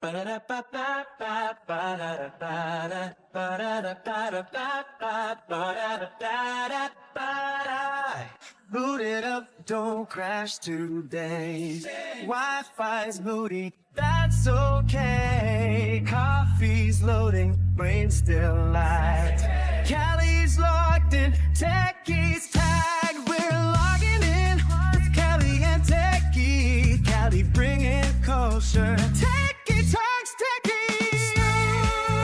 Boot it up, don't crash today. Wi-Fi's moody, that's okay. Coffee's loading, brain's still light. Callie's locked in, Techie's tagged. We're logging in with Callie and Techie. Callie bringing culture. Techie talks Techie.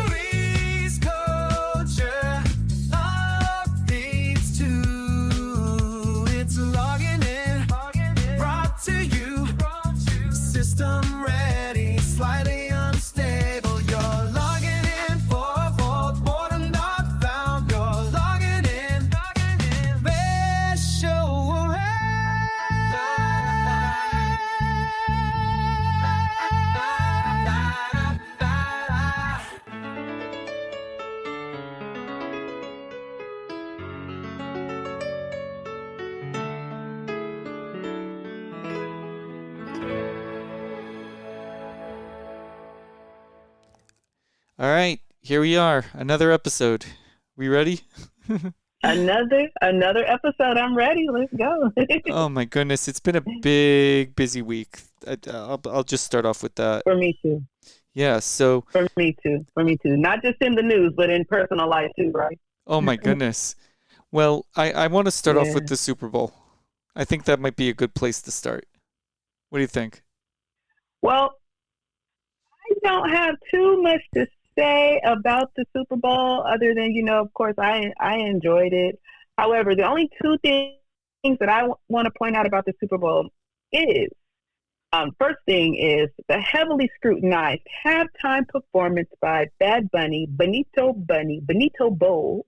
Stories, culture, updates too. It's logging in, brought to you. System ready, slightly unstable. You're logging in for vault, boredom not found. You're logging in, best show around. All right, here we are, another episode. We ready? Another episode. I'm ready. Let's go. Oh my goodness, it's been a big, busy week. I'll just start off with that. For me too. Yeah, so. For me too. Not just in the news, but in personal life too, right? Oh my goodness. Well, I want to start off with Yeah. the Super Bowl. I think that might be a good place to start. What do you think? Well, I don't have too much to say about the Super Bowl other than, of course, I enjoyed it. However, the only two things that I want to point out about the Super Bowl is, first thing is the heavily scrutinized halftime performance by Bad Bunny, Benito Bowl,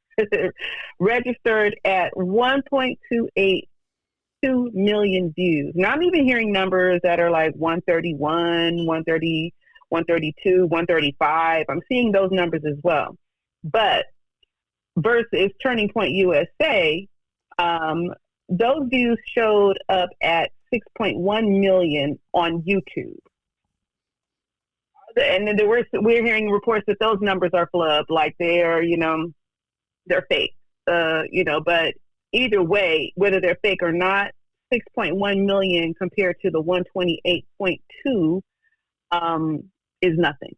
registered at 1.282 million views. Now, I'm even hearing numbers that are like 131, 130, 132, 135. I'm seeing those numbers as well. But versus Turning Point USA, those views showed up at 6.1 million on YouTube. And then we're hearing reports that those numbers are flubbed, like they're fake. But either way, whether they're fake or not, 6.1 million compared to the 128.2 is nothing,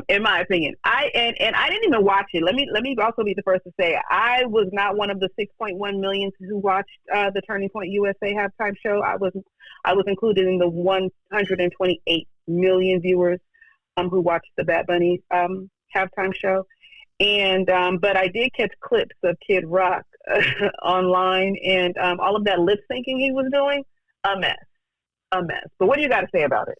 in my opinion. I didn't even watch it. Let me also be the first to say I was not one of the 6.1 million who watched the Turning Point USA halftime show. I was included in the 128 million viewers who watched the Bad Bunny halftime show. And but I did catch clips of Kid Rock online, and all of that lip syncing he was doing, a mess. But what do you got to say about it?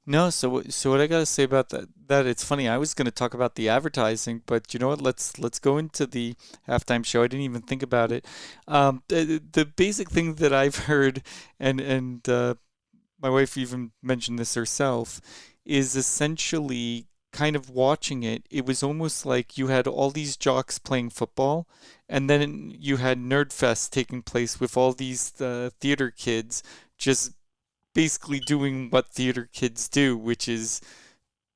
No, so what I gotta say about that it's funny. I was gonna talk about the advertising, but you know what? Let's go into the halftime show. I didn't even think about it. The basic thing that I've heard, and my wife even mentioned this herself, is essentially kind of watching it. It was almost like you had all these jocks playing football, and then you had Nerdfest taking place with all these theater kids just basically doing what theater kids do, which is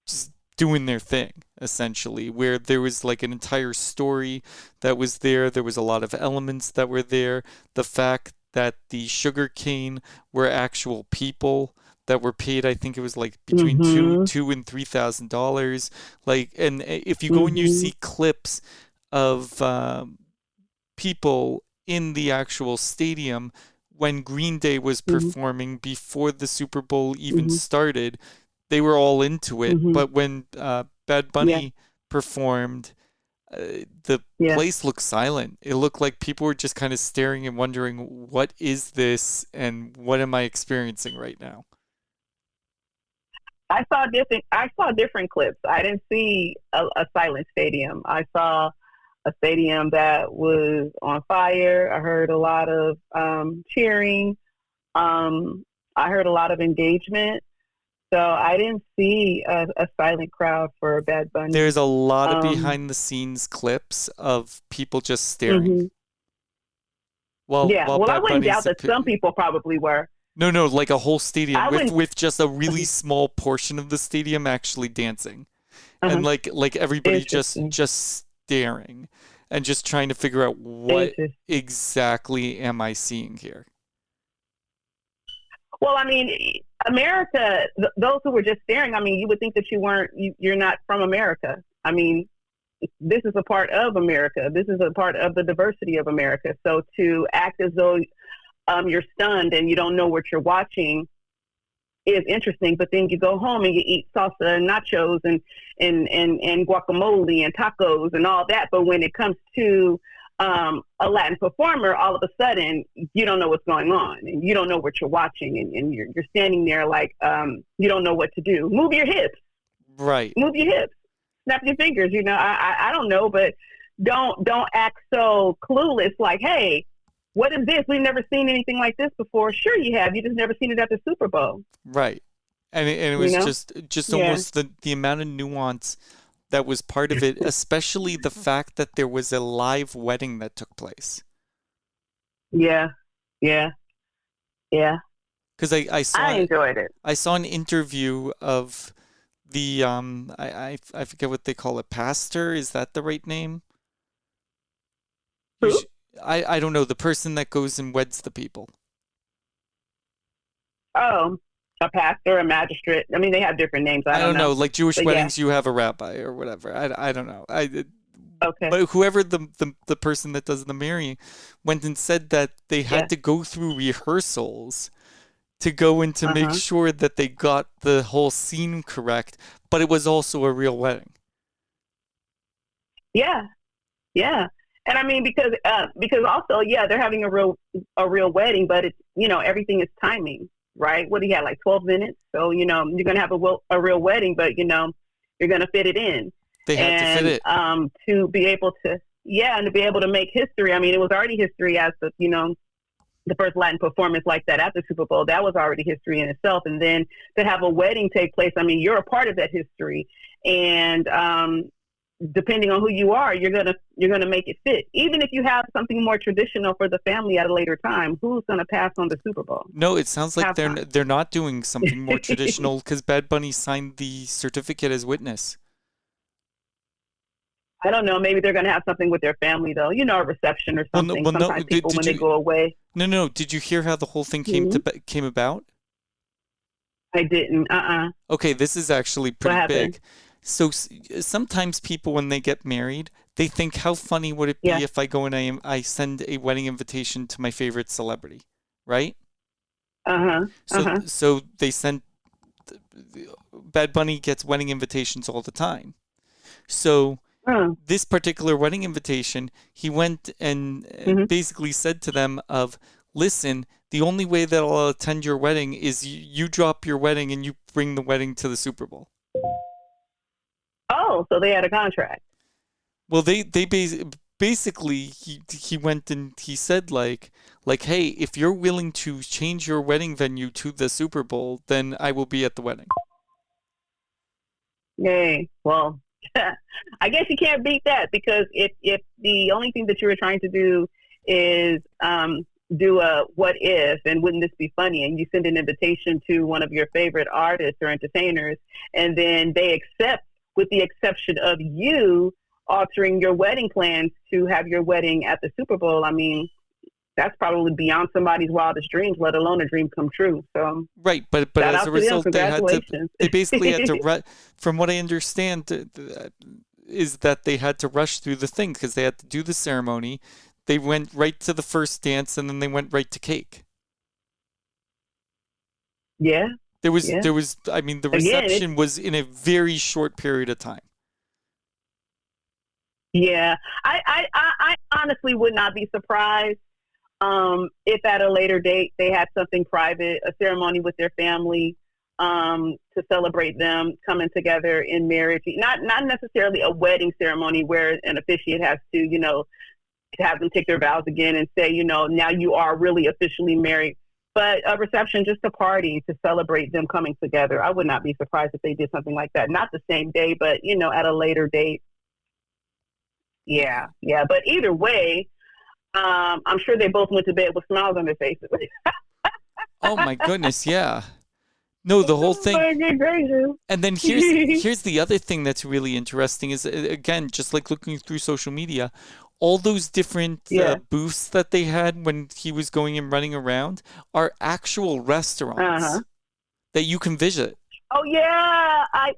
just doing their thing, essentially, where there was like an entire story that was there. There was a lot of elements that were there. The fact that the sugar cane were actual people that were paid, I think it was like between $2,000 and $3,000. Like, and if you go and you see clips of people in the actual stadium when Green Day was performing before the Super Bowl even started, they were all into it. But when Bad Bunny performed, the place looked silent. It looked like people were just kind of staring and wondering, what is this and what am I experiencing right now? I saw different clips. I didn't see a silent stadium. I saw a stadium that was on fire. I heard a lot of cheering. I heard a lot of engagement. So I didn't see a silent crowd for Bad Bunny. There's a lot of behind-the-scenes clips of people just staring. I wouldn't doubt that some people probably were. No, like a whole stadium I with wouldn't. with just a really small portion of the stadium actually dancing, and Uh-huh. like everybody Interesting. just staring and just trying to figure out what Interesting. exactly am I seeing here. Well, I mean, America. Those who were just staring. I mean, you would think that you're not from America. I mean, this is a part of America. This is a part of the diversity of America. So to act as though you're stunned and you don't know what you're watching is interesting. But then you go home and you eat salsa and nachos and guacamole and tacos and all that. But when it comes to a Latin performer, all of a sudden you don't know what's going on and you don't know what you're watching and you're standing there like you don't know what to do. Move your hips. Right. Move your hips. Snap your fingers. You know, I don't know, but don't act so clueless. Like, hey, what is this? We've never seen anything like this before. Sure, you have. You just never seen it at the Super Bowl. Right. And it was You know? just Yeah. almost the amount of nuance that was part of it, especially the fact that there was a live wedding that took place. Yeah. Yeah. Yeah. Because I enjoyed it. I saw an interview of the I forget what they call it, pastor, is that the right name? Who? I don't know, the person that goes and weds the people. Oh, a pastor, a magistrate. I mean, they have different names. I don't know. Like Jewish But weddings, you have a rabbi or whatever. I don't know. Okay. But whoever the person that does the marrying went and said that they had to go through rehearsals to go in to make sure that they got the whole scene correct, but it was also a real wedding. Yeah. Yeah. And I mean, because also, yeah, they're having a real wedding, but it's, you know, everything is timing, right? What do you have, like 12 minutes? So, you know, you're going to have a real wedding, but, you know, you're going to fit it in. They had to fit it. To be able to, and to be able to make history. I mean, it was already history as the, you know, the first Latin performance like that at the Super Bowl. That was already history in itself. And then to have a wedding take place, I mean, you're a part of that history. And depending on who you are, you're gonna make it fit. Even if you have something more traditional for the family at a later time, who's gonna pass on the Super Bowl? No, it sounds like they're not doing something more traditional because Bad Bunny signed the certificate as witness. I don't know. Maybe they're going to have something with their family, though. You know, a reception or something. Sometimes people, when they go away. No. Did you hear how the whole thing came about? I didn't. Okay, this is actually pretty big. So sometimes people, when they get married, they think, how funny would it be if I go and I send a wedding invitation to my favorite celebrity, right? So they send. Bad Bunny gets wedding invitations all the time. So this particular wedding invitation, he went and basically said to them listen, the only way that I'll attend your wedding is you drop your wedding and you bring the wedding to the Super Bowl. Oh, so they had a contract. Well, they basically, he went and he said like, hey, if you're willing to change your wedding venue to the Super Bowl, then I will be at the wedding. Yay. Well, I guess you can't beat that, because if the only thing that you were trying to do is do a what if, and wouldn't this be funny, and you send an invitation to one of your favorite artists or entertainers, and then they accept, with the exception of you altering your wedding plans to have your wedding at the Super Bowl, I mean, that's probably beyond somebody's wildest dreams, let alone a dream come true. So right, but as a result, they basically had to from what I understand, is that they had to rush through the thing because they had to do the ceremony. They went right to the first dance, and then they went right to cake. Yeah. There was. I mean, the reception was in a very short period of time. Yeah, I honestly would not be surprised if at a later date they had something private, a ceremony with their family to celebrate them coming together in marriage. Not necessarily a wedding ceremony where an officiant has to, you know, have them take their vows again and say, you know, now you are really officially married. But a reception, just a party to celebrate them coming together. I would not be surprised if they did something like that. Not the same day, but, you know, at a later date. Yeah. But either way, I'm sure they both went to bed with smiles on their faces. Oh my goodness, yeah. No, the whole thing. My good gracious. And then here's the other thing that's really interesting is, again, just like looking through social media, all those different Yeah. booths that they had when he was going and running around are actual restaurants that you can visit. Oh yeah, I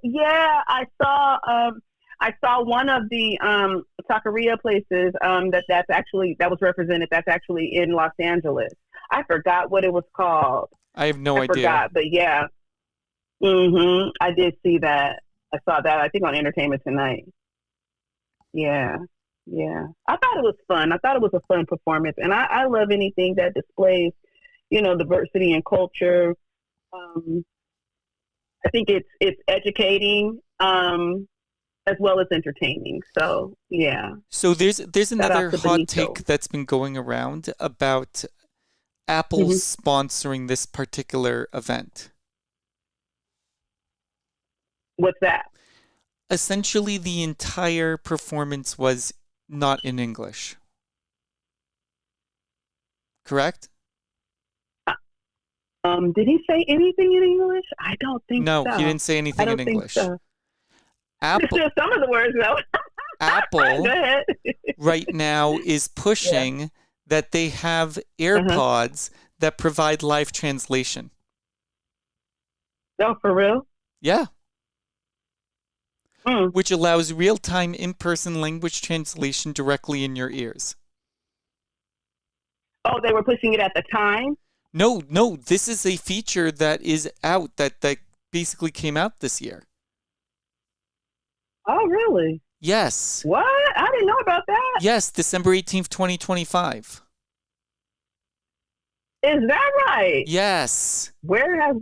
saw one of the taqueria places that was represented. That's actually in Los Angeles. I forgot what it was called. I have no I idea. forgot, but yeah. I did see that. I saw that, I think, on Entertainment Tonight. Yeah. Yeah. I thought it was fun. I thought it was a fun performance. And I love anything that displays, diversity and culture. I think it's educating, as well as entertaining. So, yeah. So there's another hot Benito. take that's been going around about Apple sponsoring this particular event. What's that? Essentially, the entire performance was not in English. Correct? Did he say anything in English? I don't think so. No, he didn't say anything in English. Think so. Apple, Some of the words, though. Apple Go ahead. right now is pushing that they have AirPods that provide live translation. Oh, for real? Yeah. Which allows real-time in-person language translation directly in your ears. Oh, they were pushing it at the time? No, this is a feature that is out that basically came out this year. Oh, really? Yes. What? I didn't know about that. Yes, December 18th, 2025. Is that right? Yes. Where have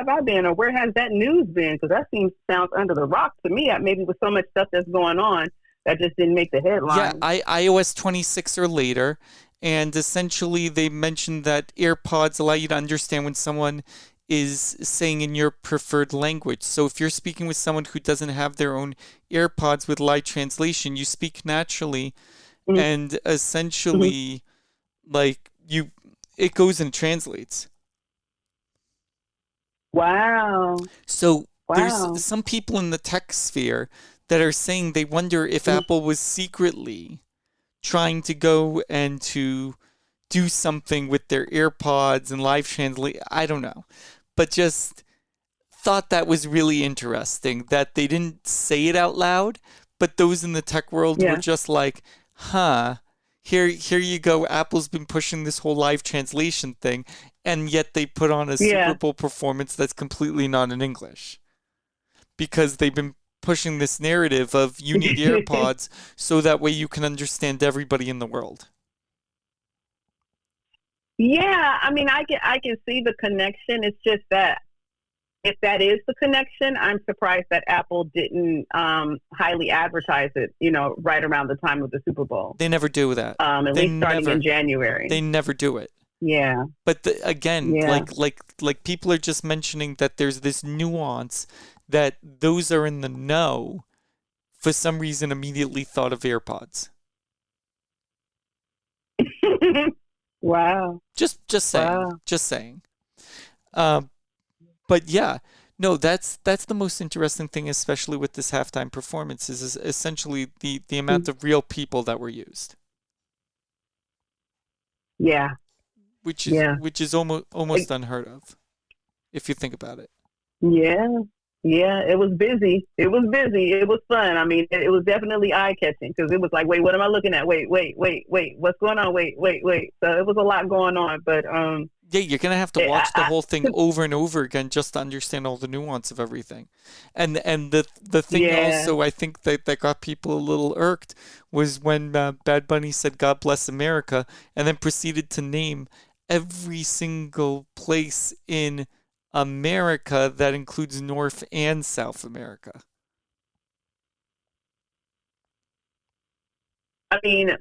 I been, or where has that news been? Because that sounds under the rock to me. Maybe with so much stuff that's going on, that just didn't make the headline. Yeah, iOS 26 or later, and essentially they mentioned that AirPods allow you to understand when someone is saying in your preferred language. So if you're speaking with someone who doesn't have their own AirPods with live translation, you speak naturally, and essentially, it goes and translates. Wow. So there's some people in the tech sphere that are saying they wonder if Apple was secretly trying to go and to do something with their AirPods and live translate. I don't know. But just thought that was really interesting that they didn't say it out loud, but those in the tech world were just like, here you go. Apple's been pushing this whole live translation thing, and yet they put on a Super Bowl performance that's completely not in English. Because they've been pushing this narrative of you need AirPods so that way you can understand everybody in the world. Yeah, I mean, I can see the connection. It's just that if that is the connection, I'm surprised that Apple didn't highly advertise it, right around the time of the Super Bowl. They never do that. At least starting in January. They never do it. Yeah. But like people are just mentioning that there's this nuance that those are in the know for some reason immediately thought of AirPods. Wow. Just saying. Wow. Just saying. But yeah, no, that's the most interesting thing, especially with this halftime performance, is essentially the amount of real people that were used. Yeah. Which is almost unheard of, if you think about it. Yeah. Yeah, it was busy. It was fun. I mean, it was definitely eye-catching because it was like, wait, what am I looking at? Wait, what's going on? Wait. So it was a lot going on, but yeah, you're gonna have to watch the whole thing over and over again just to understand all the nuance of everything. And the thing also I think that got people a little irked was when Bad Bunny said "God bless America" and then proceeded to name every single place in America that includes North and South America. I mean,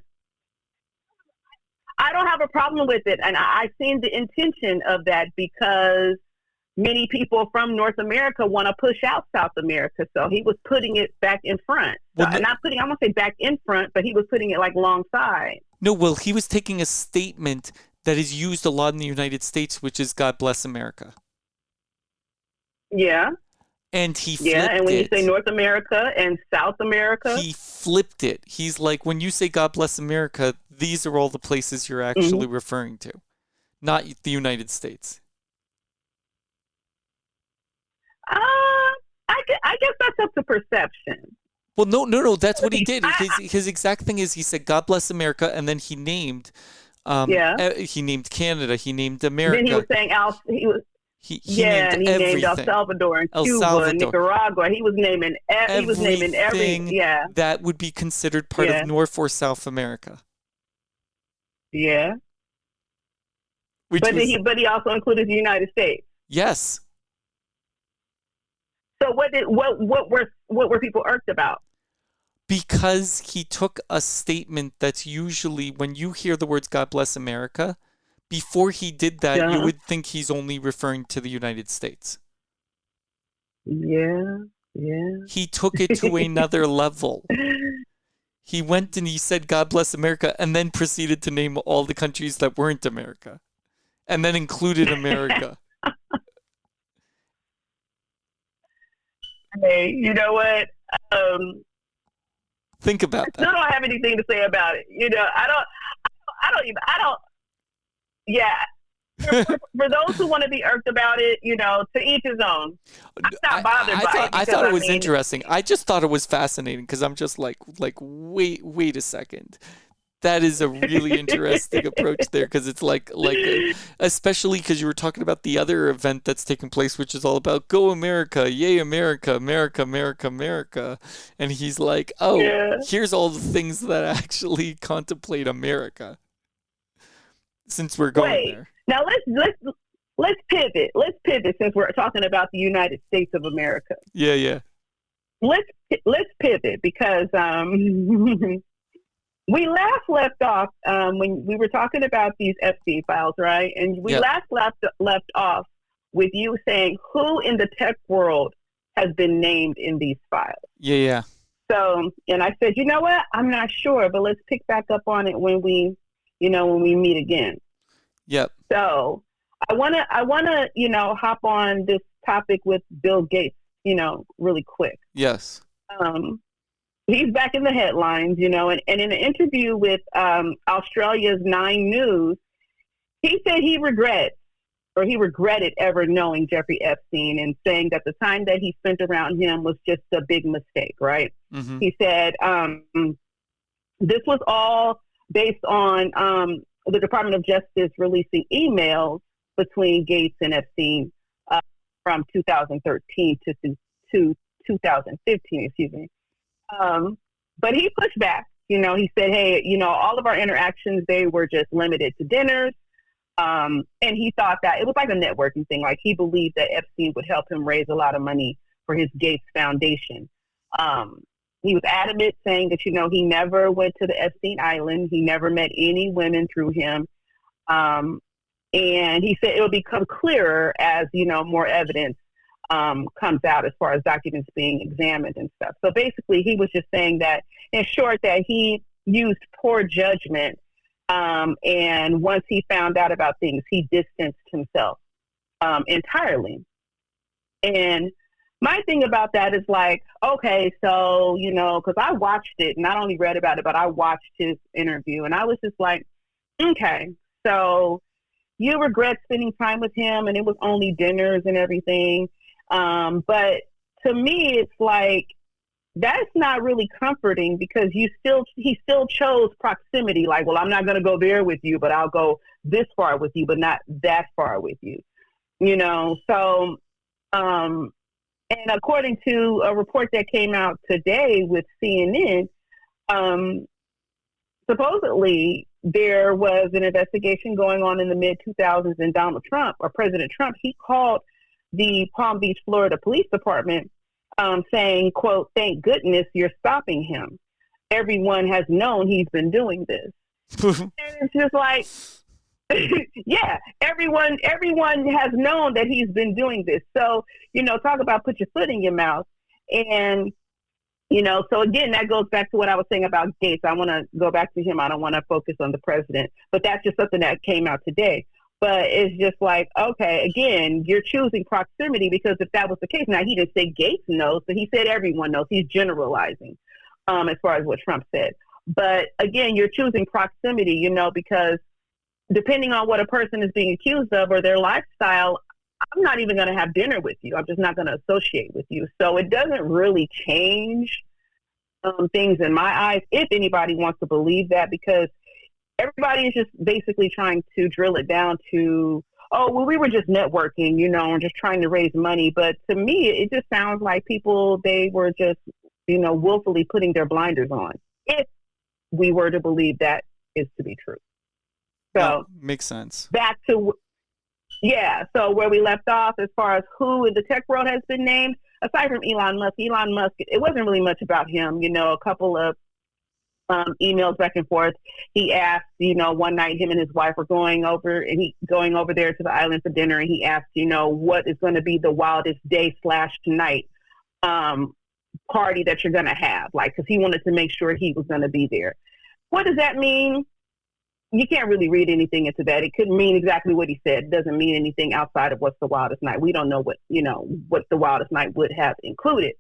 I don't have a problem with it, and I seen the intention of that because many people from North America want to push out South America, so he was putting it back in front. Well, I won't say back in front, but he was putting it like alongside. No, well, he was taking a statement that is used a lot in the United States, which is God Bless America. Yeah. And he flipped Yeah, and when it. you say North America and South America, He flipped it. He's like, when you say God Bless America, these are all the places you're actually referring to, not the United States. I guess that's up to perception. Well, no. That's what he did. His exact thing is he said God Bless America, and then he named, he named Canada, he named America. Then he was saying he named everything. El Salvador and Cuba, Salvador. Nicaragua. He was naming everything that would be considered part of North or South America. Yeah. But he also included the United States. Yes. So what were people irked about? Because he took a statement that's usually, when you hear the words God Bless America, before he did that, you would think he's only referring to the United States. Yeah. He took it to another level. He went and he said God Bless America, and then proceeded to name all the countries that weren't America, and then included America. Hey, you know what? Think about that. I don't have anything to say about it. Yeah. For those who want to be irked about it, to each his own. I'm not bothered by it. I thought it was interesting. I just thought it was fascinating because I'm just like, wait a second. That is a really interesting approach there, because it's like especially because you were talking about the other event that's taking place, which is all about Go America, yay America, America, America, America, and he's like, here's all the things that actually contemplate America. Since we're going there, now let's pivot. Let's pivot since we're talking about the United States of America. Yeah. Let's pivot because we last left off when we were talking about these Epstein files, right? And we last left off with you saying who in the tech world has been named in these files. Yeah. So, and I said, you know what? I'm not sure, but let's pick back up on it when we meet again. Yep. So I wanna hop on this topic with Bill Gates, really quick. Yes. He's back in the headlines, and in an interview with Australia's 9 News, he said he regretted ever knowing Jeffrey Epstein, and saying that the time that he spent around him was just a big mistake, right? Mm-hmm. He said this was all based on the Department of Justice releasing emails between Gates and Epstein from 2013 to 2015, excuse me. But he pushed back. He said, hey, all of our interactions, they were just limited to dinners. And he thought that it was like a networking thing. Like, he believed that Epstein would help him raise a lot of money for his Gates Foundation. He was adamant, saying that, he never went to the Epstein Island. He never met any women through him. And he said it'll become clearer as, more evidence comes out as far as documents being examined and stuff. So basically, he was just saying that, in short, that he used poor judgment. And once he found out about things, he distanced himself entirely. And my thing about that is like, okay, so, because I watched it, not only read about it, but I watched his interview, and I was just like, okay, so you regret spending time with him, and it was only dinners and everything. But to me, it's like, that's not really comforting, because he still chose proximity. Like, well, I'm not going to go there with you, but I'll go this far with you, but not that far with you, So, and according to a report that came out today with CNN, supposedly there was an investigation going on in the mid-2000s, and Donald Trump, or President Trump, he called the Palm Beach, Florida Police Department, saying, quote, "Thank goodness you're stopping him. Everyone has known he's been doing this." And it's just like, yeah, everyone has known that he's been doing this. So, talk about put your foot in your mouth. And So again, that goes back to what I was saying about Gates. I want to go back to him. I don't want to focus on the president, but that's just something that came out today. But it's just like, okay, again, you're choosing proximity, because if that was the case, now he didn't say Gates knows, but he said everyone knows. He's generalizing as far as what Trump said. But again, you're choosing proximity, because depending on what a person is being accused of or their lifestyle, I'm not even going to have dinner with you. I'm just not going to associate with you. So it doesn't really change things in my eyes, if anybody wants to believe that, because everybody is just basically trying to drill it down to, oh, well, we were just networking, and just trying to raise money. But to me, it just sounds like people, they were just, willfully putting their blinders on, if we were to believe that is to be true. So no, makes sense. Back to, so where we left off, as far as who in the tech world has been named, aside from Elon Musk, it wasn't really much about him. A couple of emails back and forth. He asked, one night him and his wife were going over there to the island for dinner, and he asked, what is going to be the wildest day / tonight party that you're going to have, because he wanted to make sure he was going to be there. What does that mean? You can't really read anything into that. It could mean exactly what he said. It doesn't mean anything outside of what's the wildest night. We don't know what the wildest night would have included.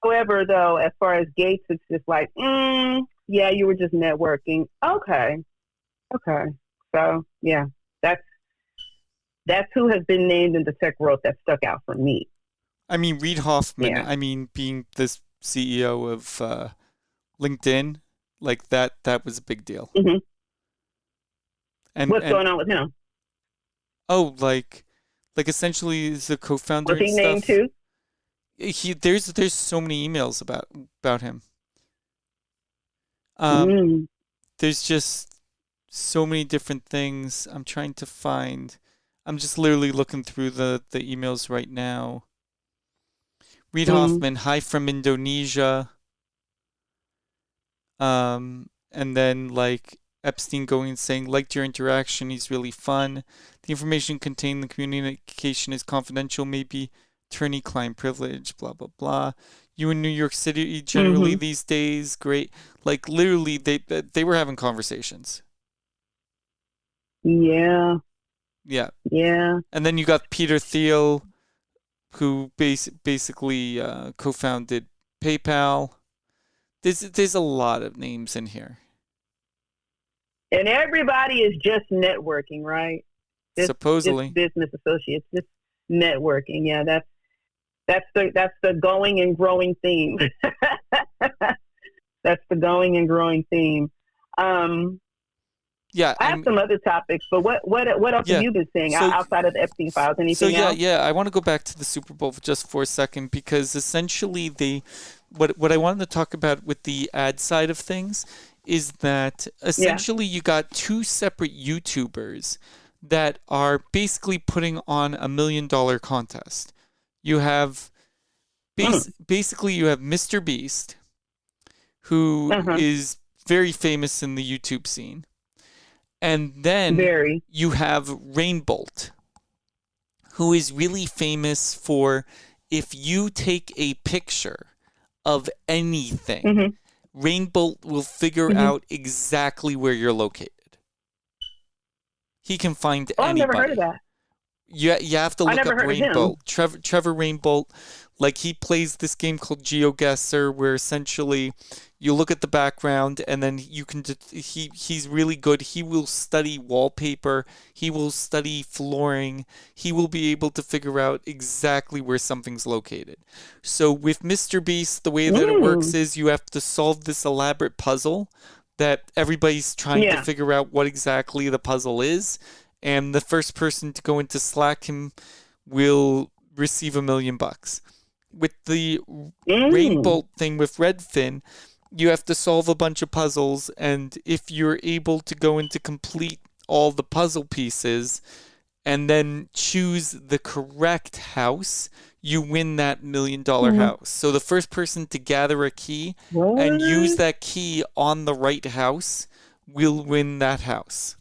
However, though, as far as Gates, it's just like, yeah, you were just networking. Okay. So yeah, that's who has been named in the tech world that stuck out for me. I mean, Reid Hoffman. Yeah. I mean, being the CEO of LinkedIn, like that was a big deal. Mm-hmm. And what's going on with him? Oh, like essentially is the co-founder. Was he named too? There's so many emails about him. There's just so many different things I'm trying to find. I'm just literally looking through the emails right now. Reid Hoffman, hi from Indonesia. And then Epstein going and saying, liked your interaction, he's really fun. The information contained in the communication is confidential, maybe attorney-client privilege, blah, blah, blah. You in New York City generally these days, great. Literally, they were having conversations. Yeah. Yeah. Yeah. And then you got Peter Thiel, who basically co-founded PayPal. There's a lot of names in here. And everybody is just networking, right? Supposedly. Just business associates, just networking. Yeah, that's the going and growing theme. That's the going and growing theme. Yeah, I have some other topics, but what else have you been seeing outside of the Epstein files? Anything else? I want to go back to the Super Bowl just for a second, because essentially what I wanted to talk about with the ad side of things is that essentially you got two separate YouTubers that are basically putting on $1 million contest. You have basically you have Mr. Beast, who is very famous in the YouTube scene. And then you have Rainbolt, who is really famous for, if you take a picture of anything, Rainbolt will figure out exactly where you're located. He can find anybody. I've never heard of that. You have to look up Rainbolt. Trevor Rainbolt, he plays this game called GeoGuessr, where essentially you look at the background and then you can. He's really good. He will study wallpaper. He will study flooring. He will be able to figure out exactly where something's located. So with Mr. Beast, the way that it works is you have to solve this elaborate puzzle that everybody's trying to figure out what exactly the puzzle is. And the first person to go into Slack him will receive $1 million. With the Rainbolt thing with Redfin, you have to solve a bunch of puzzles, and if you're able to go into complete all the puzzle pieces and then choose the correct house, you win that $1 million house. So the first person to gather a key and use that key on the right house will win that house.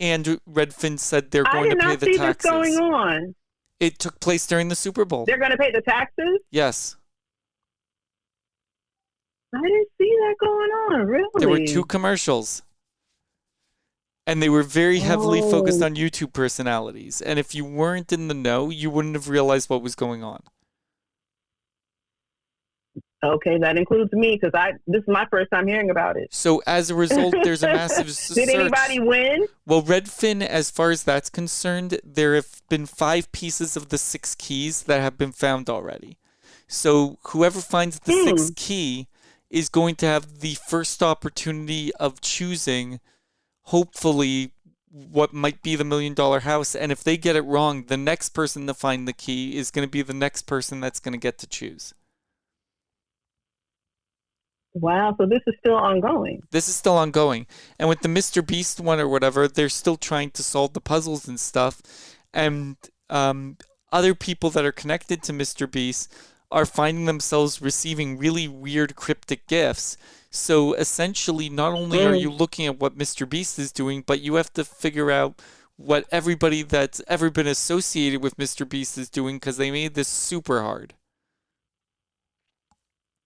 And Redfin said they're going to pay the taxes. I did not see this going on. It took place during the Super Bowl. They're going to pay the taxes? Yes. I didn't see that going on. Really? There were 2 commercials. And they were very heavily focused Oh, on YouTube personalities. And if you weren't in the know, you wouldn't have realized what was going on. okay. That includes me because this is my first time hearing about it. So as a result, there's a massive Did search. anybody win? Well, Redfin, as far as that's concerned, there have been 5 pieces of the 6 keys that have been found already. So whoever finds the 6th key is going to have the first opportunity of choosing, hopefully, what might be the $1 million house. And if they get it wrong, the next person to find the key is going to be the next person that's going to get to choose. Wow. So this is still ongoing. This is still ongoing. And with the Mr. Beast one or whatever, they're still trying to solve the puzzles and stuff. And other people that are connected to Mr. Beast are finding themselves receiving really weird cryptic gifts. So essentially, not only are you looking at what Mr. Beast is doing, but you have to figure out what everybody that's ever been associated with Mr. Beast is doing because they made this super hard.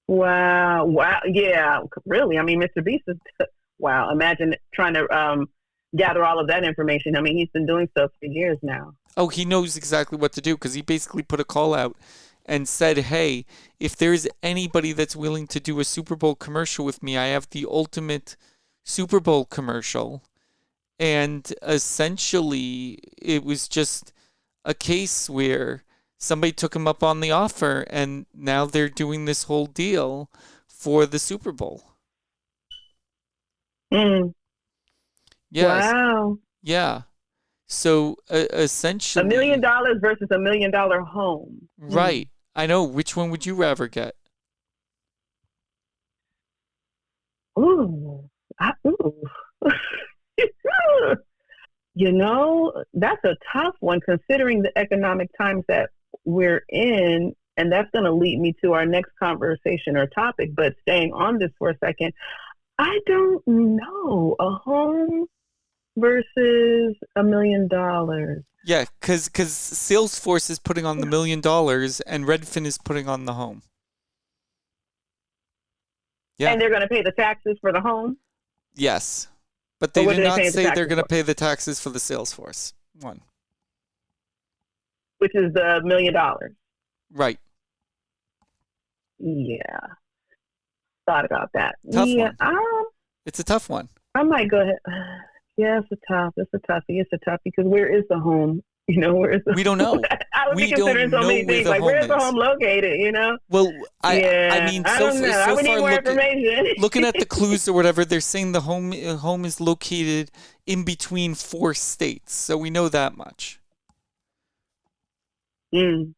Wow. Wow. Yeah. Really. I mean, Mr. Beast is, wow. Imagine trying to gather all of that information. I mean, he's been doing so for years now. Oh, he knows exactly what to do because he basically put a call out and said, hey, if there's anybody that's willing to do a Super Bowl commercial with me, I have the ultimate Super Bowl commercial. And essentially, it was just a case where somebody took him up on the offer, and now they're doing this whole deal for the Super Bowl. Mm. Yes. Wow. Yeah. So essentially, $1 million versus $1 million home. Right. I know. Which one would you rather get? Ooh. Ooh. You know, that's a tough one considering the economic times that we're in. And that's going to lead me to our next conversation or topic. But staying on this for a second, I don't know. A home versus $1 million. Yeah, because Salesforce is putting on the $1 million and Redfin is putting on the home. Yeah. And they're going to pay the taxes for the home? Yes. But they what did do they not pay the say they're taxes going to for? pay the taxes for the Salesforce one. Which is the $1 million. Right. Yeah. Thought about that. Tough yeah. one. It's a tough one. I might go ahead. Yeah, it's a toughie. It's a toughie because where is the home? You know, where is the We don't know. I would We be considering don't so many know where things the like where's the home is. home located, you know? Well, I mean, I so, don't know. I so would need far more information. looking at the clues or whatever, they're saying the home is located in between 4 states. So we know that much. Mm.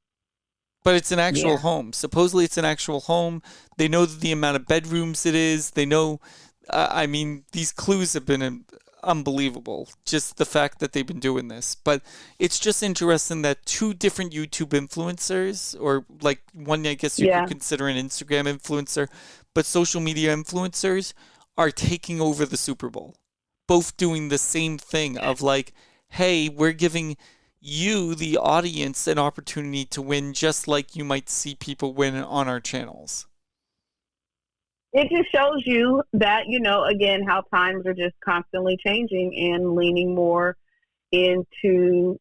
But it's an actual Yeah. home. Supposedly it's an actual home. They know the amount of bedrooms it is. They know, I mean, these clues have been unbelievable. Just the fact that they've been doing this. But it's just interesting that 2 different YouTube influencers, or like one I guess you Yeah. could consider an Instagram influencer, but social media influencers are taking over the Super Bowl. Both doing the same thing of like, hey, we're giving you, the audience, an opportunity to win just like you might see people win on our channels. It just shows you that, you know, again, how times are just constantly changing and leaning more into,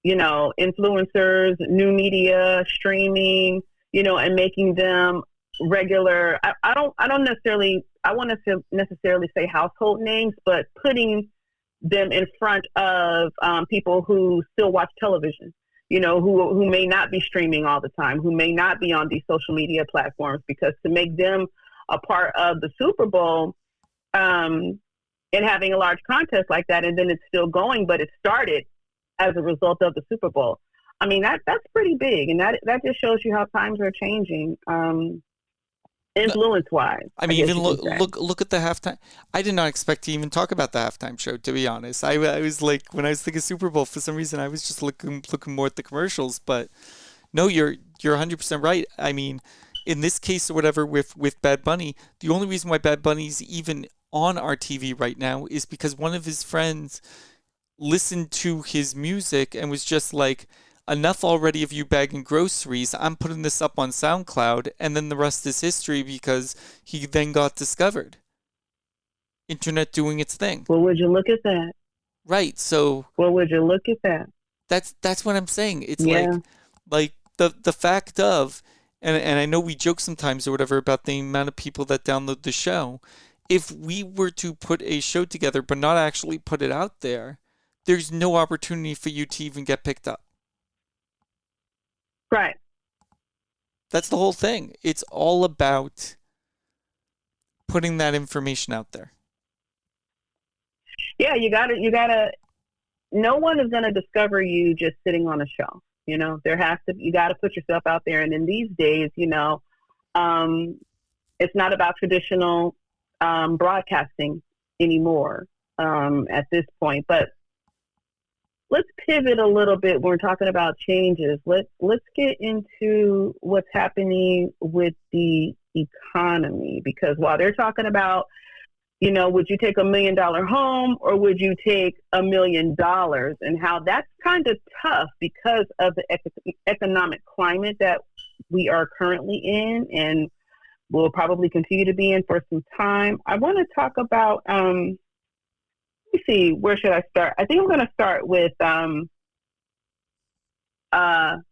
you know, influencers, new media, streaming, you know, and making them regular. I don't necessarily, I want to necessarily say household names, but putting them in front of people who still watch television, you know, who may not be streaming all the time, who may not be on these social media platforms, because to make them a part of the Super Bowl and having a large contest like that, and then it's still going, but it started as a result of the Super Bowl. I mean, that's pretty big, and that just shows you how times are changing. Influence-wise. I mean, even look at the halftime. I did not expect to even talk about the halftime show, to be honest. I was like, when I was thinking Super Bowl, for some reason, I was just looking more at the commercials. But no, you're 100% right. I mean, in this case or whatever with Bad Bunny, the only reason why Bad Bunny's even on our TV right now is because one of his friends listened to his music and was just like, enough already of you bagging groceries. I'm putting this up on SoundCloud, and then the rest is history because he then got discovered. Internet doing its thing. Well, would you look at that? Right. So. Well, would you look at that? That's what I'm saying. It's Yeah. like the fact of, and I know we joke sometimes or whatever about the amount of people that download the show. If we were to put a show together but not actually put it out there, there's no opportunity for you to even get picked up. Right. That's the whole thing. It's all about putting that information out there. Yeah, you gotta. No one is gonna discover you just sitting on a shelf. You know, you gotta put yourself out there. And in these days, you know, it's not about traditional broadcasting anymore at this point. But let's pivot a little bit when we're talking about changes. Let's get into what's happening with the economy, because while they're talking about, you know, would you take $1 million home or would you take $1 million, and how that's kind of tough because of the economic climate that we are currently in and will probably continue to be in for some time. I want to talk about, let me see, where should I start? I think I'm going to start with the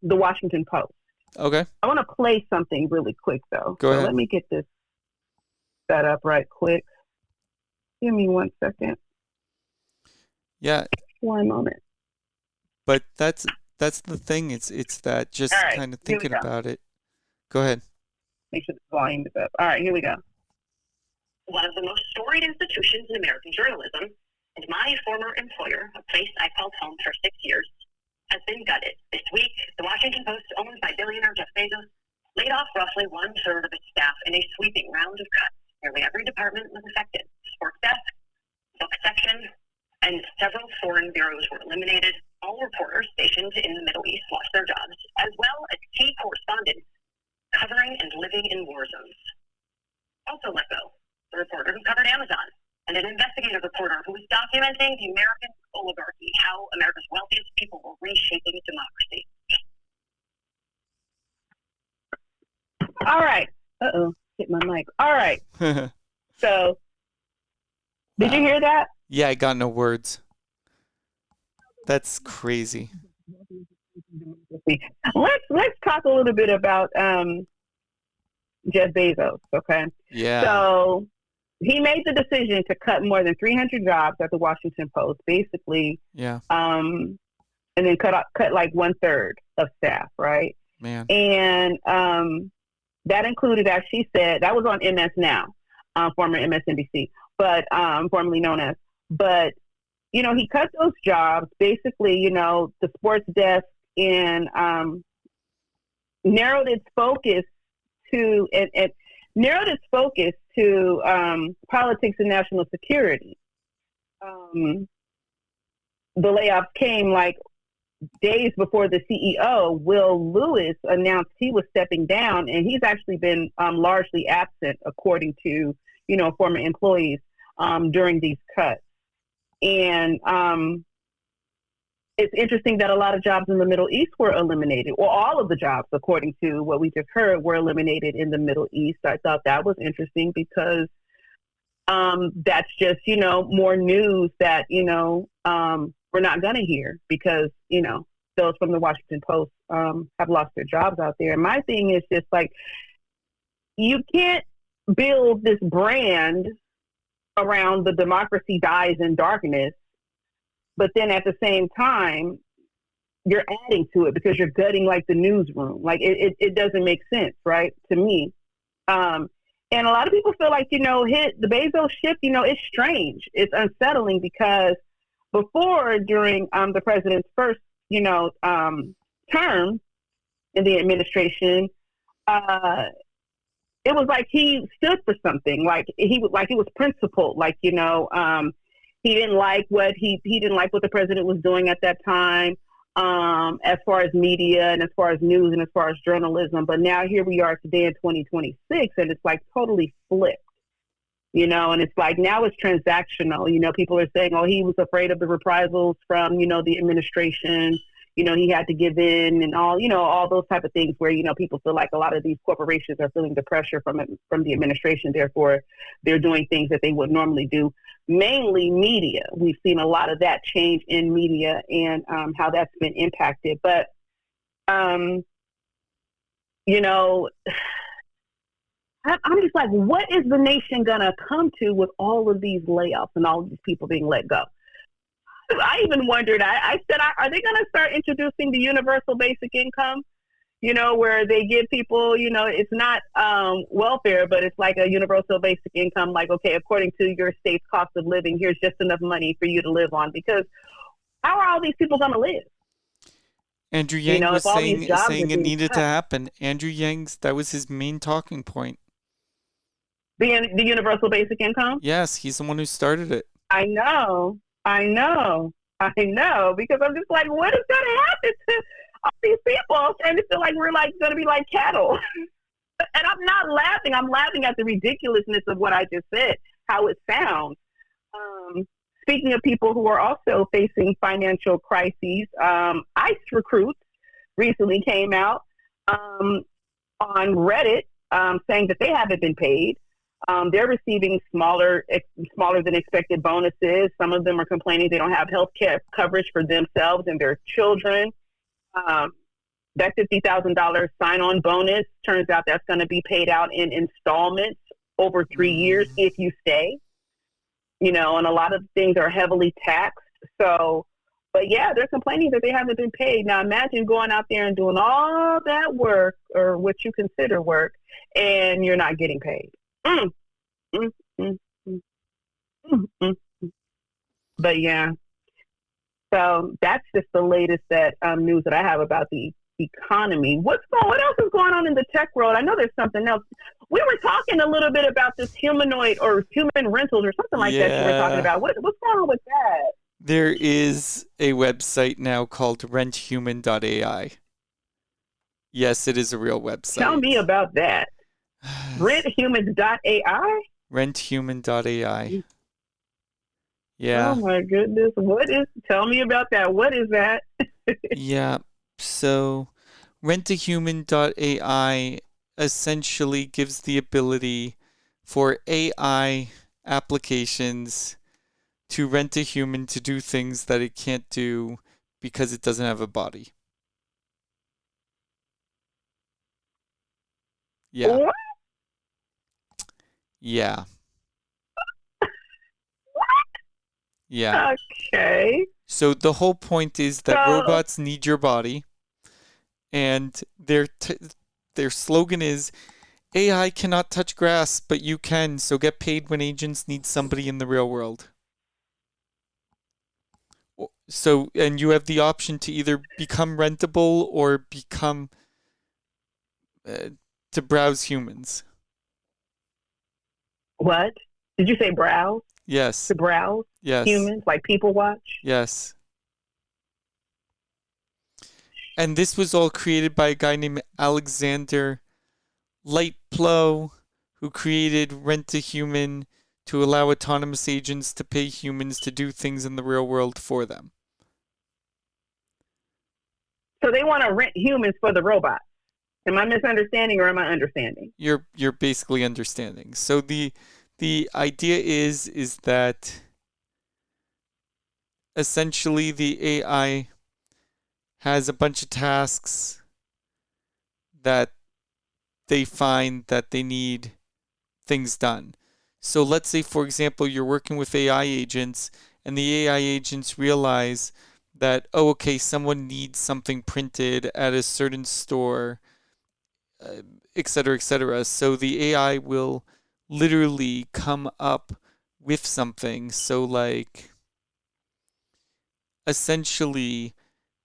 Washington Post. Okay. I want to play something really quick, though. Go ahead. Let me get this set up right quick. Give me 1 second. Yeah. 1 moment. But that's the thing. It's that just right, kind of here we thinking go. about it. Go ahead. Make sure the volume is up. All right, here we go. One of the most storied institutions in American journalism, and my former employer, a place I called home for 6 years, has been gutted. This week, the Washington Post, owned by billionaire Jeff Bezos, laid off roughly 1/3 of its staff in a sweeping round of cuts. Nearly every department was affected. Sports desk, book section, and several foreign bureaus were eliminated. All reporters stationed in the Middle East lost their jobs, as well as key correspondents covering and living in war zones. Also let go the reporter who covered Amazon, and an investigative reporter who was documenting the American oligarchy, how America's wealthiest people were reshaping democracy. All right. Hit my mic. All right. So, did you hear that? Yeah, I got no words. That's crazy. Let's talk a little bit about Jeff Bezos, okay? Yeah. So, he made the decision to cut more than 300 jobs at the Washington Post, basically. Yeah. And then cut like 1/3 of staff, right? Man. And that included, as she said, that was on MS Now, former MSNBC, but formerly known as. But, you know, he cut those jobs, basically, you know, the sports desk, and narrowed its focus to politics and national security. The layoffs came like days before the CEO, Will Lewis, announced he was stepping down, and he's actually been largely absent, according to, you know, former employees during these cuts. And it's interesting that a lot of jobs in the Middle East were eliminated. Well, all of the jobs, according to what we just heard, were eliminated in the Middle East. I thought that was interesting because that's just, you know, more news that, you know, we're not going to hear, because, you know, those from the Washington Post have lost their jobs out there. And my thing is just like, you can't build this brand around the democracy dies in darkness, but then at the same time, you're adding to it because you're gutting like the newsroom. Like it doesn't make sense, right? To me. And a lot of people feel like, you know, the Bezos ship, you know, it's strange. It's unsettling because before, during the president's first, you know, term in the administration, it was like he stood for something. Like he was principled. Like, you know, he didn't like what he didn't like what the president was doing at that time, as far as media and as far as news and as far as journalism. But now here we are today in 2026, and it's like totally flipped. You know, and it's like now it's transactional. You know, people are saying, oh, he was afraid of the reprisals from, you know, the administration. he had to give in and all those type of things where, people feel like a lot of these corporations are feeling the pressure from the administration. Therefore, they're doing things that they would normally do, mainly media. We've seen a lot of that change in media and how that's been impacted. But, I'm just like, what is the nation going to come to with all of these layoffs and all of these people being let go? I even wondered, I said, are they going to start introducing the universal basic income, where they give people, it's not welfare, but it's like a universal basic income. Like, okay, according to your state's cost of living, here's just enough money for you to live on. Because how are all these people going to live? Andrew Yang was saying it needed to happen. Andrew Yang's, that was his main talking point. The universal basic income? Yes, he's the one who started it. I know, because I'm just like, what is going to happen to all these people? And it's like we're like going to be like cattle. And I'm not laughing. I'm laughing at the ridiculousness of what I just said, how it sounds. Speaking of people who are also facing financial crises, ICE recruits recently came out on Reddit saying that they haven't been paid. They're receiving smaller than expected bonuses. Some of them are complaining they don't have health care coverage for themselves and their children. That $50,000 sign-on bonus, turns out that's going to be paid out in installments over 3 years if you stay. And a lot of things are heavily taxed. So, but yeah, they're complaining that they haven't been paid. Now imagine going out there and doing all that work, or what you consider work, and you're not getting paid. But yeah, so that's just the latest news that I have about the economy. What else is going on in the tech world? I know there's something else. We were talking a little bit about this humanoid or human rentals or something like that you were talking about. What's going on with that? There is a website now called RentHuman.ai. Yes, it is a real website. Tell me about that. RentHuman.ai? RentHuman.ai. Yeah. Oh my goodness. Tell me about that. What is that? Yeah. So RentHuman.ai essentially gives the ability for AI applications to rent a human to do things that it can't do because it doesn't have a body. Yeah. What? Yeah. Yeah. Okay. So the whole point is that robots need your body, and their slogan is, AI cannot touch grass, but you can, so get paid when agents need somebody in the real world. So, and you have the option to either become rentable or become to browse humans. What? Did you say browse? Yes. To browse? Yes. Humans, like people watch? Yes. And this was all created by a guy named Alexander Lightplow, who created Rent-A-Human to allow autonomous agents to pay humans to do things in the real world for them. So they want to rent humans for the robots. Am I misunderstanding or am I understanding? You're basically understanding. So the idea is that essentially the AI has a bunch of tasks that they find that they need things done. So let's say, for example, you're working with AI agents and the AI agents realize that, oh, okay, someone needs something printed at a certain store, et cetera, et cetera. So the AI will literally come up with something. So like, essentially,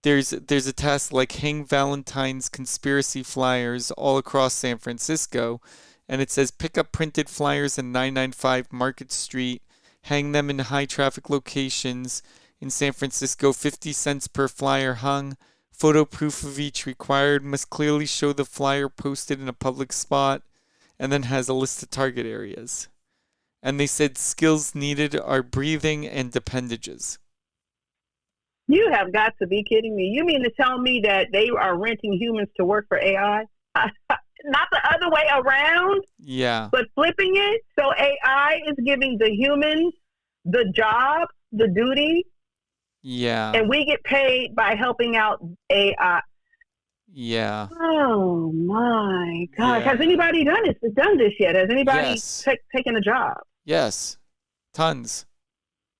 there's a task like hang Valentine's conspiracy flyers all across San Francisco, and it says pick up printed flyers in 995 Market Street, hang them in high traffic locations in San Francisco, 50 cents per flyer hung, photo proof of each required, must clearly show the flyer posted in a public spot, and then has a list of target areas. And they said skills needed are breathing and appendages. You have got to be kidding me. You mean to tell me that they are renting humans to work for AI? Not the other way around, Yeah. but flipping it. So AI is giving the humans the job, the duty, Yeah. and we get paid by helping out AI. Yeah. Oh my gosh. Yeah. Has anybody done this yet? Has anybody Yes. taken a job? Yes. Tons.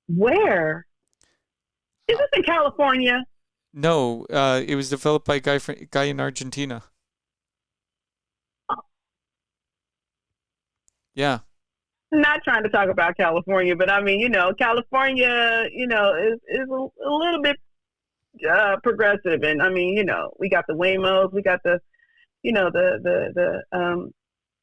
Where? Is this in California? No, it was developed by a guy in Argentina. Yeah. I'm not trying to talk about California, but I mean, California, is a little bit progressive, and I mean, we got the Waymos, we got the,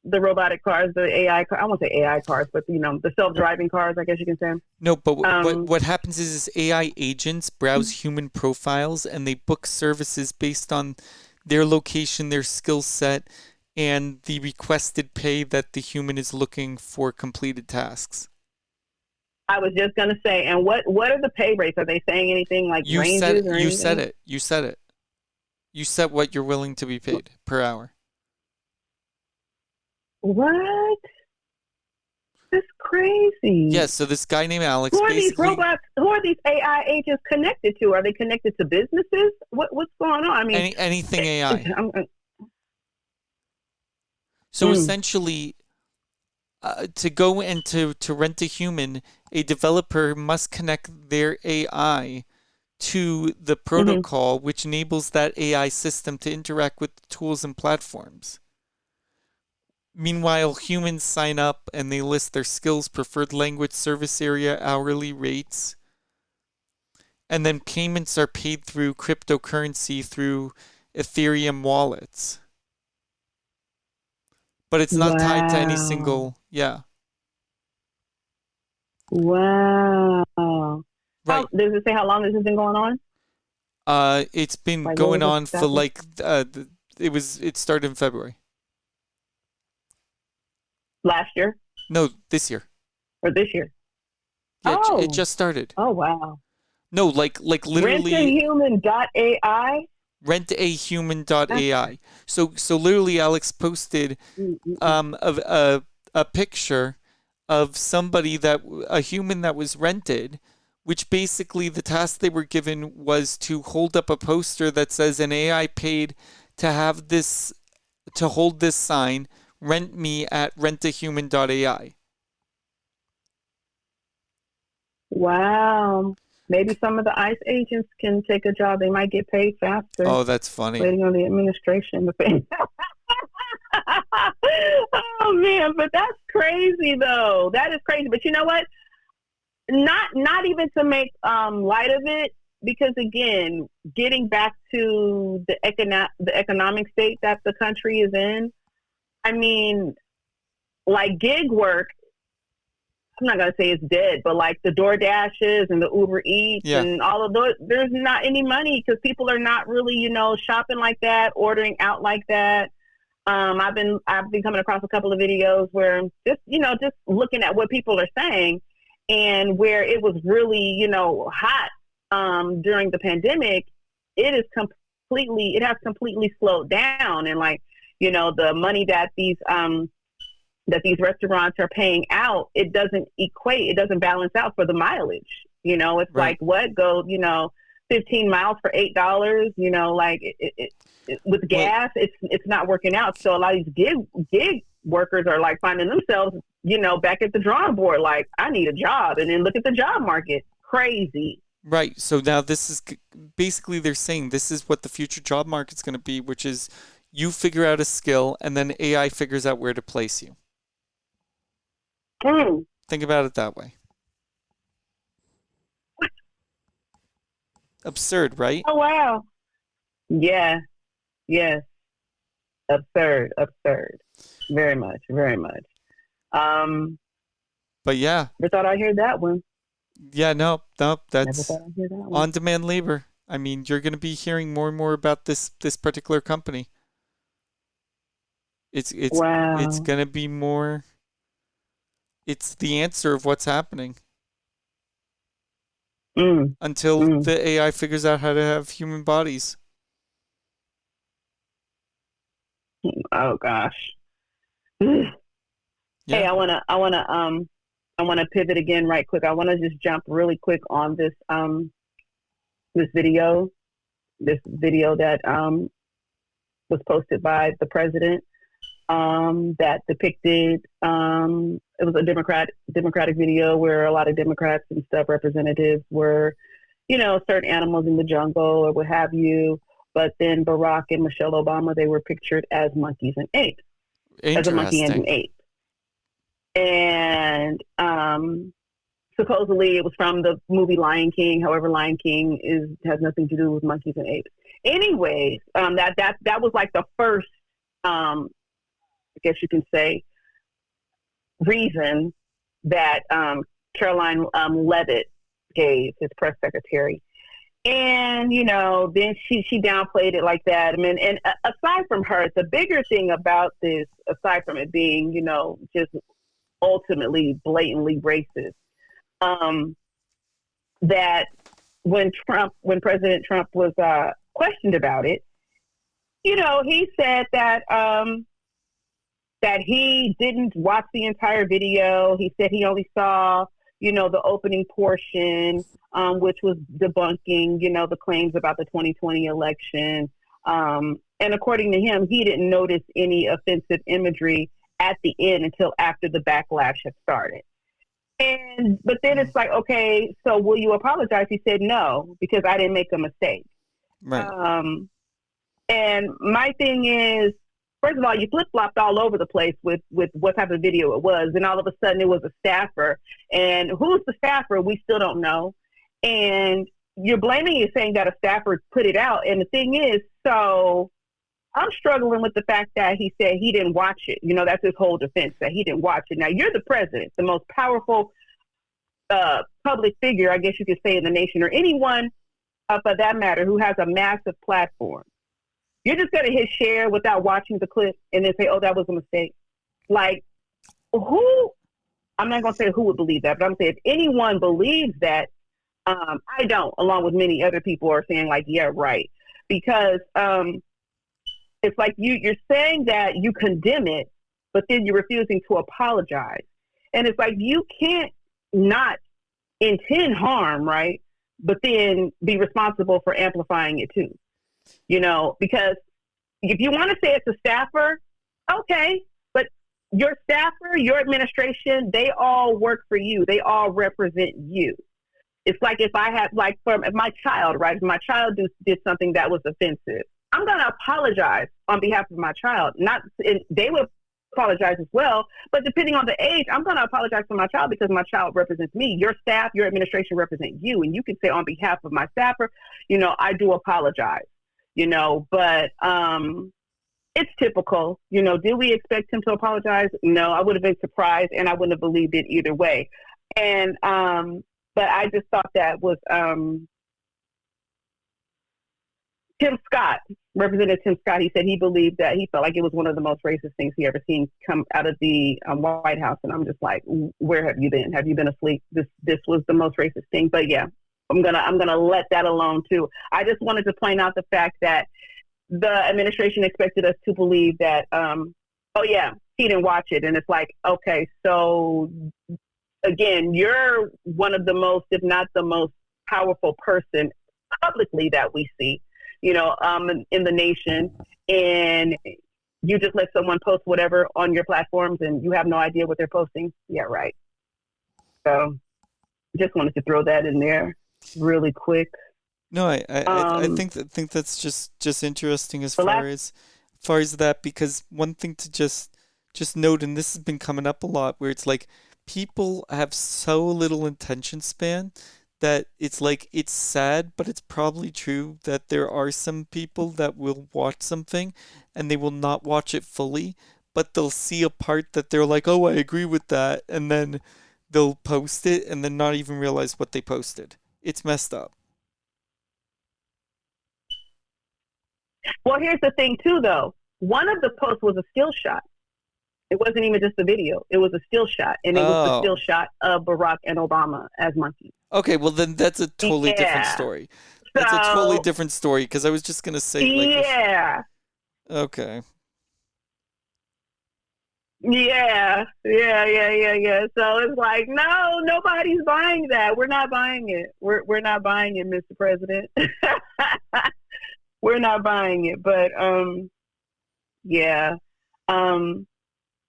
the robotic cars, the AI car. I won't say AI cars, but the self-driving cars, I guess you can say. No, but what happens is AI agents browse human profiles and they book services based on their location, their skill set, and the requested pay that the human is looking for completed tasks. I was just gonna say, and what are the pay rates? Are they saying anything like ranges or anything? You said it. You said it. You said what you're willing to be paid per hour. What? That's crazy. Yes, so this guy named Alex. Who are these robots? Who are these AI agents connected to? Are they connected to businesses? What's going on? I mean, anything AI. So essentially, to go and to rent a human, a developer must connect their AI to the protocol, which enables that AI system to interact with the tools and platforms. Meanwhile, humans sign up and they list their skills, preferred language, service area, hourly rates. And then payments are paid through cryptocurrency, through Ethereum wallets. But it's not tied to any single, Wow. Right. Does it say how long this has been going on? It's been going on for it started in February. Last year? No, this year. Or this year? Yeah, it just started. Oh, wow. No, like literally. RentHuman.ai? RentHuman.ai. So literally, Alex posted a picture of a human that was rented, which basically the task they were given was to hold up a poster that says an AI paid to hold this sign, rent me at rentahuman.ai. Wow. Maybe some of the ICE agents can take a job. They might get paid faster. Oh, that's funny. Waiting on the administration to pay. Oh, man. But that's crazy, though. That is crazy. But you know what? Not even to make light of it, because, again, getting back to the economic state that the country is in, I mean, like gig work, I'm not going to say it's dead, but like the DoorDashes and the Uber Eats and all of those, there's not any money because people are not really, shopping like that, ordering out like that. I've been coming across a couple of videos where just looking at what people are saying and where it was really, hot during the pandemic, it has completely slowed down. And like, the money that these restaurants are paying out, it doesn't balance out for the mileage. It's right. like go 15 miles for $8. Like it with gas, it's not working out. So a lot of these gig workers are like finding themselves, back at the drawing board. Like, I need a job, and then look at the job market. Crazy. Right. So now this is basically, they're saying this is what the future job market's going to be, which is you figure out a skill and then AI figures out where to place you. Think about it that way. Absurd, right? Oh, wow. Yeah. Yes. Absurd. Very much. But yeah. Never thought I'd hear that one. Yeah, no, that's Never thought I'd hear that one. on-demand labor. I mean, you're going to be hearing more and more about this particular company. It's going to be more. It's the answer of what's happening. Mm, until mm. the AI figures out how to have human bodies. Oh gosh. Hey, Yeah, I wanna pivot again right quick. I wanna just jump really quick on this video, this video that was posted by the president, that depicted, it was a Democratic video where a lot of Democrats and stuff representatives were, certain animals in the jungle or what have you. But then Barack and Michelle Obama, they were pictured as monkeys and apes, as a monkey and an interesting. ape. And supposedly it was from the movie Lion King. However, Lion King has nothing to do with monkeys and apes. Anyways, that was like the first, I guess you can say, reason that Caroline Levitt gave, his press secretary. And, then she downplayed it like that. I mean, and aside from her, the bigger thing about this, aside from it being, just ultimately blatantly racist, that when President Trump was questioned about it, he said that he didn't watch the entire video. He said he only saw, the opening portion, which was debunking, the claims about the 2020 election. And according to him, he didn't notice any offensive imagery at the end until after the backlash had started. But then it's like, okay, so will you apologize? He said no, because I didn't make a mistake. Right. And my thing is, first of all, you flip-flopped all over the place with what type of video it was. And all of a sudden it was a staffer. And who's the staffer? We still don't know. And you're blaming it, saying that a staffer put it out. And the thing is, so I'm struggling with the fact that he said he didn't watch it. That's his whole defense, that he didn't watch it. Now, you're the president, the most powerful public figure, I guess you could say, in the nation, or anyone, for that matter, who has a massive platform. You're just going to hit share without watching the clip and then say, oh, that was a mistake. Like, who? I'm not going to say who would believe that, but I'm saying if anyone believes that, I don't, along with many other people are saying, like, yeah, right. Because it's like you're saying that you condemn it, but then you're refusing to apologize. And it's like you can't not intend harm, right? But then be responsible for amplifying it too. Because if you want to say it's a staffer, okay, but your staffer, your administration, they all work for you. They all represent you. It's like if I had, like, for my child, right? If my child did something that was offensive, I'm going to apologize on behalf of my child. They will apologize as well, but depending on the age, I'm going to apologize for my child because my child represents me. Your staff, your administration represent you, and you can say on behalf of my staffer, I do apologize. But it's typical. Did we expect him to apologize? No, I would have been surprised, and I wouldn't have believed it either way. And but I just thought that was Tim Scott, Representative Tim Scott. He said he believed that he felt like it was one of the most racist things he ever seen come out of the White House. And I'm just like, where have you been? Have you been asleep? This was the most racist thing. But yeah, I'm gonna let that alone too. I just wanted to point out the fact that the administration expected us to believe that, oh yeah, he didn't watch it, and it's like, okay, so again, you're one of the most, if not the most powerful person publicly that we see, in the nation, and you just let someone post whatever on your platforms, and you have no idea what they're posting. Yeah, right. So, just wanted to throw that in there really quick. No, I think that's just interesting as far as that, because one thing to just note, and this has been coming up a lot, where it's like people have so little attention span that it's like, it's sad, but it's probably true that there are some people that will watch something and they will not watch it fully, but they'll see a part that they're like, oh, I agree with that, and then they'll post it and then not even realize what they posted. It's messed up. Well, here's the thing too, though. One of the posts was a still shot. It wasn't even just a video. It was a still shot. And it was the Oh. still shot of Barack and Obama as monkeys. Okay, well then that's a totally different Yeah. story. That's a totally So, different story because I was just gonna say like yeah. okay. Yeah. So it's like, no, nobody's buying that. We're not buying it. We're not buying it, Mr. President. We're not buying it. But yeah. The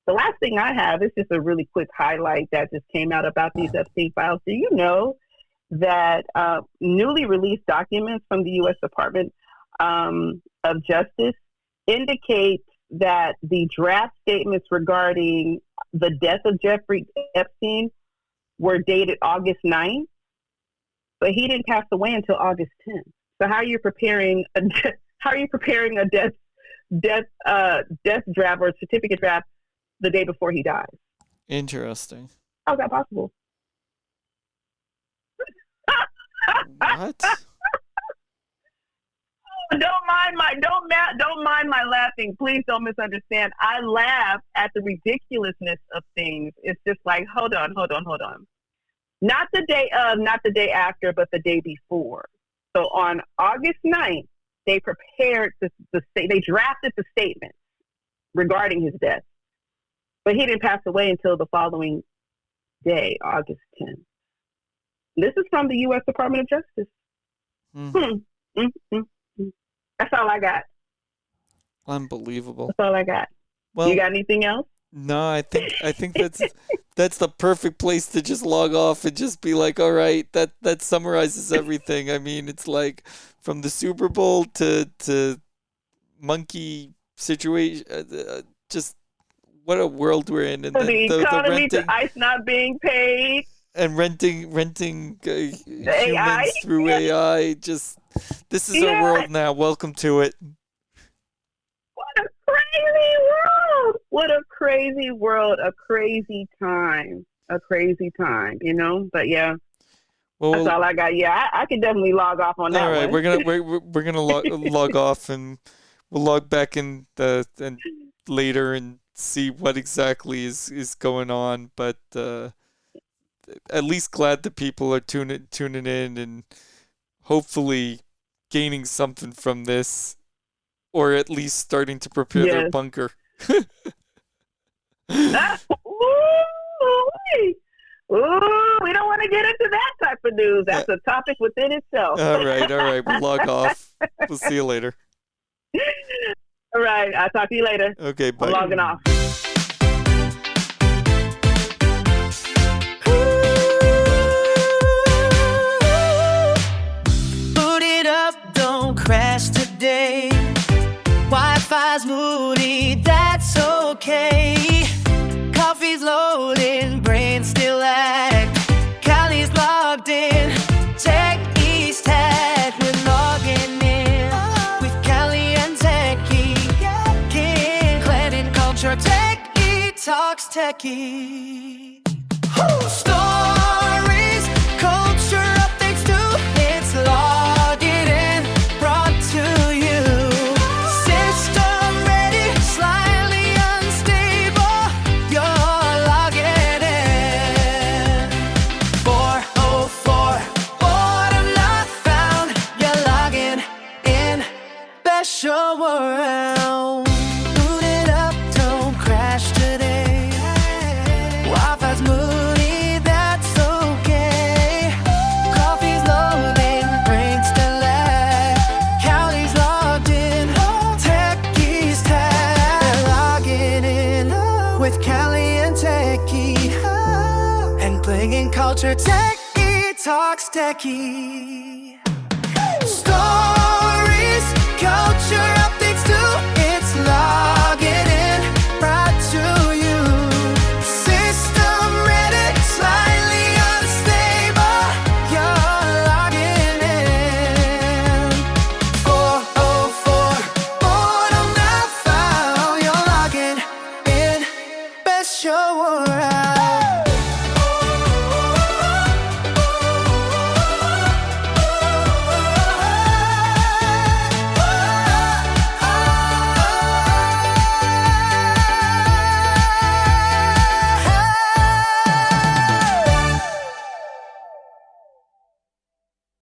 last thing I have is just a really quick highlight that just came out about these Epstein files. Do you know that newly released documents from the U.S. Department of Justice indicate that the draft statements regarding the death of Jeffrey Epstein were dated August 9th, but he didn't pass away until August 10th. So how are you preparing a death draft or certificate draft the day before he dies? Interesting. How's that possible? What? Don't mind my laughing. Please don't misunderstand. I laugh at the ridiculousness of things. It's just like, hold on. Not the day of, not the day after, but the day before. So on August 9th, they prepared they drafted the statement regarding his death. But he didn't pass away until the following day, August 10th. This is from the U.S. Department of Justice. That's all I got. Unbelievable. That's all I got. Well, You got anything else? no, I think that's the perfect place to just log off and just be like, all right, that summarizes everything. I mean, it's like from the Super Bowl to monkey situation, just what a world we're in, and So the economy, renting, to ICE not being paid, and renting humans AI? through AI. Just this is our Yeah. world now. Welcome to it. What a crazy world! What a crazy world! A crazy time! You know. But yeah, Well, that's all I got. Yeah, I can definitely log off on that all right, one. we're gonna log off, and we'll log back in and later and see what exactly is going on. But at least glad that people are tuning in and hopefully gaining something from this, or at least starting to prepare their Yes. bunker. Ooh, we don't want to get into that type of news. That's a topic within itself. All right, we'll log off. We'll see you later. All right, I'll talk to you later. Okay, bye. I'm logging off. Boot it up, don't crash today. Wi-Fi's moody, that's okay. Coffee's loading, brain still lag. Callie's logged in, Techie's tag. We're logging in with Callie and Techie. Clan culture, Techie talks Techie. Stories, culture updates too. It's logging in, brought to you. System ready, slightly unstable. You're logging in. 404, boredom not found. You're logging in, special world. Boot it up, don't crash today. Wi-Fi's moody, that's okay. Coffee's loading, brain's still lag. Callie's logged in, Techie's tag. Logging in with Callie and Techie. And playing culture, Techie talks Techie. Stories, culture